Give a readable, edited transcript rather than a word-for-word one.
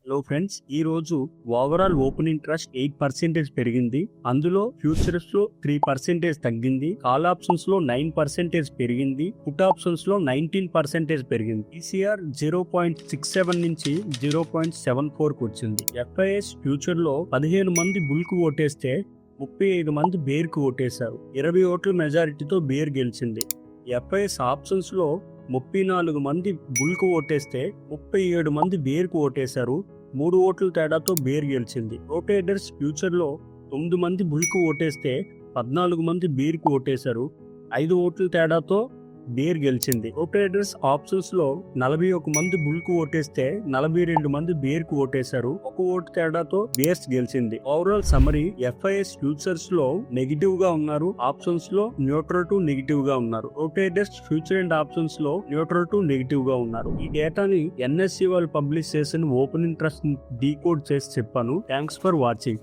Hello friends, ఈ రోజు overall open interest 8% పెరిగింది. అందులో ఫ్యూచర్స్ లో 3% తగ్గింది. కాల్ ఆప్షన్స్ లో 9% పెరిగింది. పుట్ ఆప్షన్స్ లో 19% పెరిగింది. ఈసీఆర్ 0.67 నుంచి 0.74 కు వచ్చింది. ఎఫ్ఐఎస్ ఫ్యూచర్ లో 15 మంది బుల్ కు ఓటేస్తే 35 మంది బేర్ కు ఓటేశారు. 20 ఓట్ల మెజారిటీతో బేర్ గెలిచింది. ఎఫ్ఐఎస్ ఆప్షన్స్ లో 34 మంది బుల్ కు ఓటేస్తే 37 మంది బేర్ కు ఓటేశారు. 3 ఓట్ల తేడాతో బేర్ గెలిచింది. రోటేటర్స్ ఫ్యూచర్ లో 9 మంది బుల్ కు ఓటేస్తే 14 మంది బేర్ కు ఓటేశారు. 5 ఓట్ల తేడాతో బేర్ గెలిచింది. రోటేటర్స్ ఆప్షన్స్ లో 41 మంది బుల్ కు ఓటేస్తే 42 మంది బేర్ కు ఓటేశారు. 1 ఓటు తేడాతో బేర్స్ గెలిచింది. ఓవరాల్ సమరీ, ఎఫ్ఐఎస్ ఫ్యూచర్స్ లో నెగిటివ్ గా ఉన్నారు. ఆప్షన్స్ లో న్యూట్రల్ టు నెగిటివ్ గా ఉన్నారు. రోటేటర్స్ ఫ్యూచర్ అండ్ ఆప్షన్స్ లో న్యూట్రల్ టు నెగిటివ్ గా ఉన్నారు. ఈ డేటాని ఎన్ఎస్సి వాళ్ళు పబ్లిష్ చేసిన ఓపెన్ ఇంట్రెస్ట్ డీకోడ్ చేసి చెప్పాను. Thanks for watching.